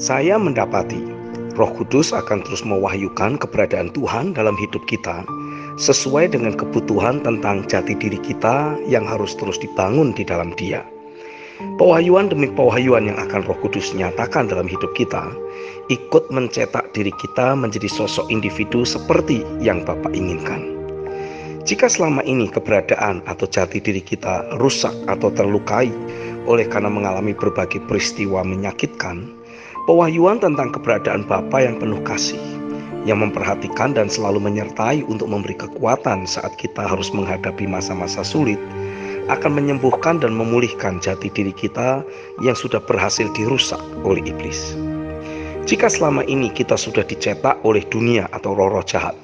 Saya mendapati Roh Kudus akan terus mewahyukan keberadaan Tuhan dalam hidup kita sesuai dengan kebutuhan tentang jati diri kita yang harus terus dibangun di dalam Dia. Pewahyuan demi pewahyuan yang akan Roh Kudus nyatakan dalam hidup kita ikut mencetak diri kita menjadi sosok individu seperti yang Bapa inginkan. Jika selama ini keberadaan atau jati diri kita rusak atau terlukai oleh karena mengalami berbagai peristiwa menyakitkan, pewahyuan tentang keberadaan Bapa yang penuh kasih, yang memperhatikan dan selalu menyertai untuk memberi kekuatan saat kita harus menghadapi masa-masa sulit, akan menyembuhkan dan memulihkan jati diri kita yang sudah berhasil dirusak oleh iblis. Jika selama ini kita sudah dicetak oleh dunia atau roh-roh jahat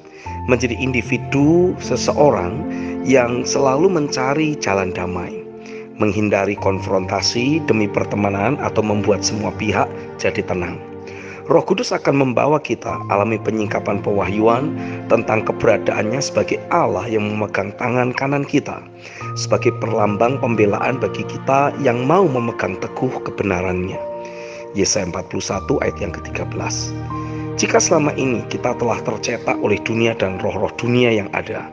menjadi individu seseorang yang selalu mencari jalan damai, menghindari konfrontasi demi pertemanan atau membuat semua pihak jadi tenang, Roh Kudus akan membawa kita alami penyingkapan pewahyuan tentang keberadaannya sebagai Allah yang memegang tangan kanan kita, sebagai perlambang pembelaan bagi kita yang mau memegang teguh kebenarannya. Yesaya 41 ayat yang ke-13. Jika selama ini kita telah tercetak oleh dunia dan roh-roh dunia yang ada,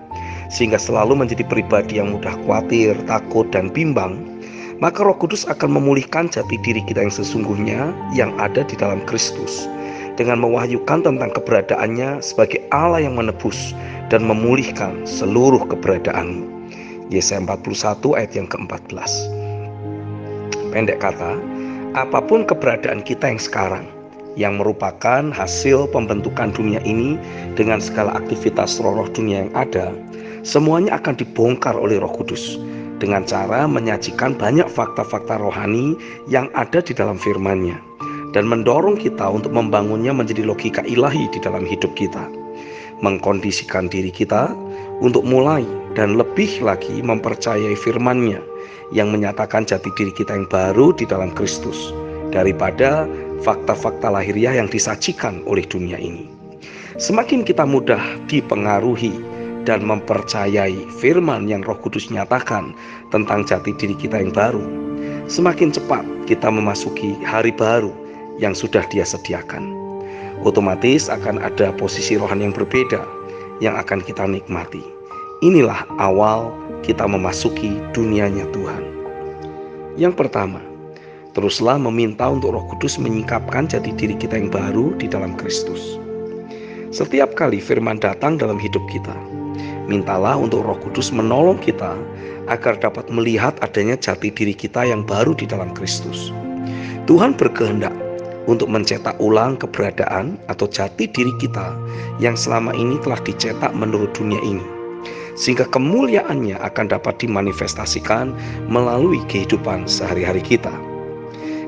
sehingga selalu menjadi pribadi yang mudah khawatir, takut, dan bimbang, maka Roh Kudus akan memulihkan jati diri kita yang sesungguhnya yang ada di dalam Kristus, dengan mewahyukan tentang keberadaannya sebagai Allah yang menebus dan memulihkan seluruh keberadaanmu. Yesaya 41 ayat yang ke-14. Pendek kata, apapun keberadaan kita yang sekarang, yang merupakan hasil pembentukan dunia ini dengan segala aktivitas roh-roh dunia yang ada, semuanya akan dibongkar oleh Roh Kudus dengan cara menyajikan banyak fakta-fakta rohani yang ada di dalam firman-Nya dan mendorong kita untuk membangunnya menjadi logika ilahi di dalam hidup kita, mengkondisikan diri kita untuk mulai dan lebih lagi mempercayai firman-Nya yang menyatakan jati diri kita yang baru di dalam Kristus daripada fakta-fakta lahiriah yang disajikan oleh dunia ini. Semakin kita mudah dipengaruhi dan mempercayai firman yang Roh Kudus nyatakan tentang jati diri kita yang baru, semakin cepat kita memasuki hari baru yang sudah Dia sediakan. Otomatis akan ada posisi rohani yang berbeda yang akan kita nikmati. Inilah awal kita memasuki dunianya Tuhan. Yang pertama, teruslah meminta untuk Roh Kudus menyingkapkan jati diri kita yang baru di dalam Kristus. Setiap kali firman datang dalam hidup kita, mintalah untuk Roh Kudus menolong kita agar dapat melihat adanya jati diri kita yang baru di dalam Kristus. Tuhan berkehendak untuk mencetak ulang keberadaan atau jati diri kita yang selama ini telah dicetak menurut dunia ini, sehingga kemuliaannya akan dapat dimanifestasikan melalui kehidupan sehari-hari kita.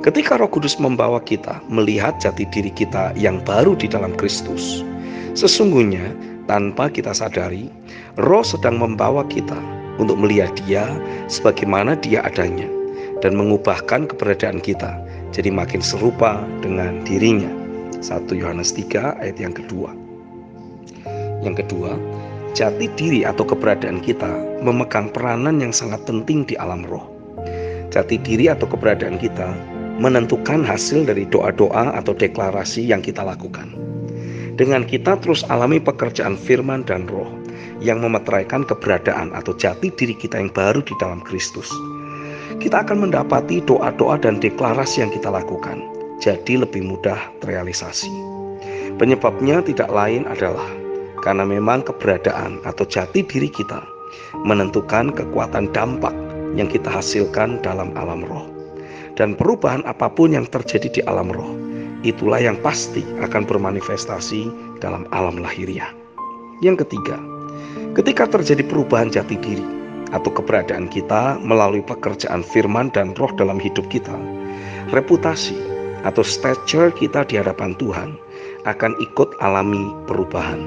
Ketika Roh Kudus membawa kita melihat jati diri kita yang baru di dalam Kristus, sesungguhnya tanpa kita sadari, Roh sedang membawa kita untuk melihat Dia sebagaimana Dia adanya dan mengubahkan keberadaan kita jadi makin serupa dengan dirinya. 1 Yohanes 3 ayat yang kedua. Yang kedua, jati diri atau keberadaan kita memegang peranan yang sangat penting di alam roh. Jati diri atau keberadaan kita menentukan hasil dari doa-doa atau deklarasi yang kita lakukan. Dengan kita terus alami pekerjaan firman dan roh yang memeteraikan keberadaan atau jati diri kita yang baru di dalam Kristus, kita akan mendapati doa-doa dan deklarasi yang kita lakukan jadi lebih mudah terrealisasi. Penyebabnya tidak lain adalah karena memang keberadaan atau jati diri kita menentukan kekuatan dampak yang kita hasilkan dalam alam roh. Dan perubahan apapun yang terjadi di alam roh, itulah yang pasti akan bermanifestasi dalam alam lahiriah. Yang ketiga, ketika terjadi perubahan jati diri atau keberadaan kita melalui pekerjaan firman dan roh dalam hidup kita, reputasi atau stature kita di hadapan Tuhan akan ikut alami perubahan.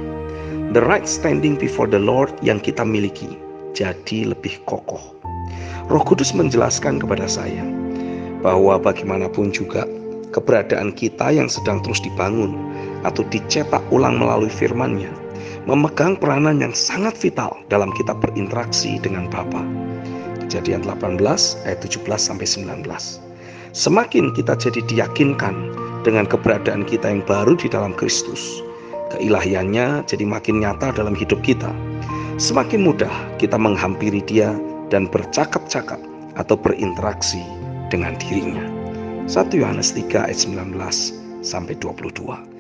The right standing before the Lord yang kita miliki jadi lebih kokoh. Roh Kudus menjelaskan kepada saya bahwa bagaimanapun juga keberadaan kita yang sedang terus dibangun atau dicetak ulang melalui firman-Nya memegang peranan yang sangat vital dalam kita berinteraksi dengan Bapa. Kejadian 18 ayat 17-19. Semakin kita jadi diyakinkan dengan keberadaan kita yang baru di dalam Kristus, keilahiannya jadi makin nyata dalam hidup kita. Semakin mudah kita menghampiri Dia dan bercakap-cakap atau berinteraksi dengan dirinya. 1 Yohanes 3 ayat 19 sampai 22.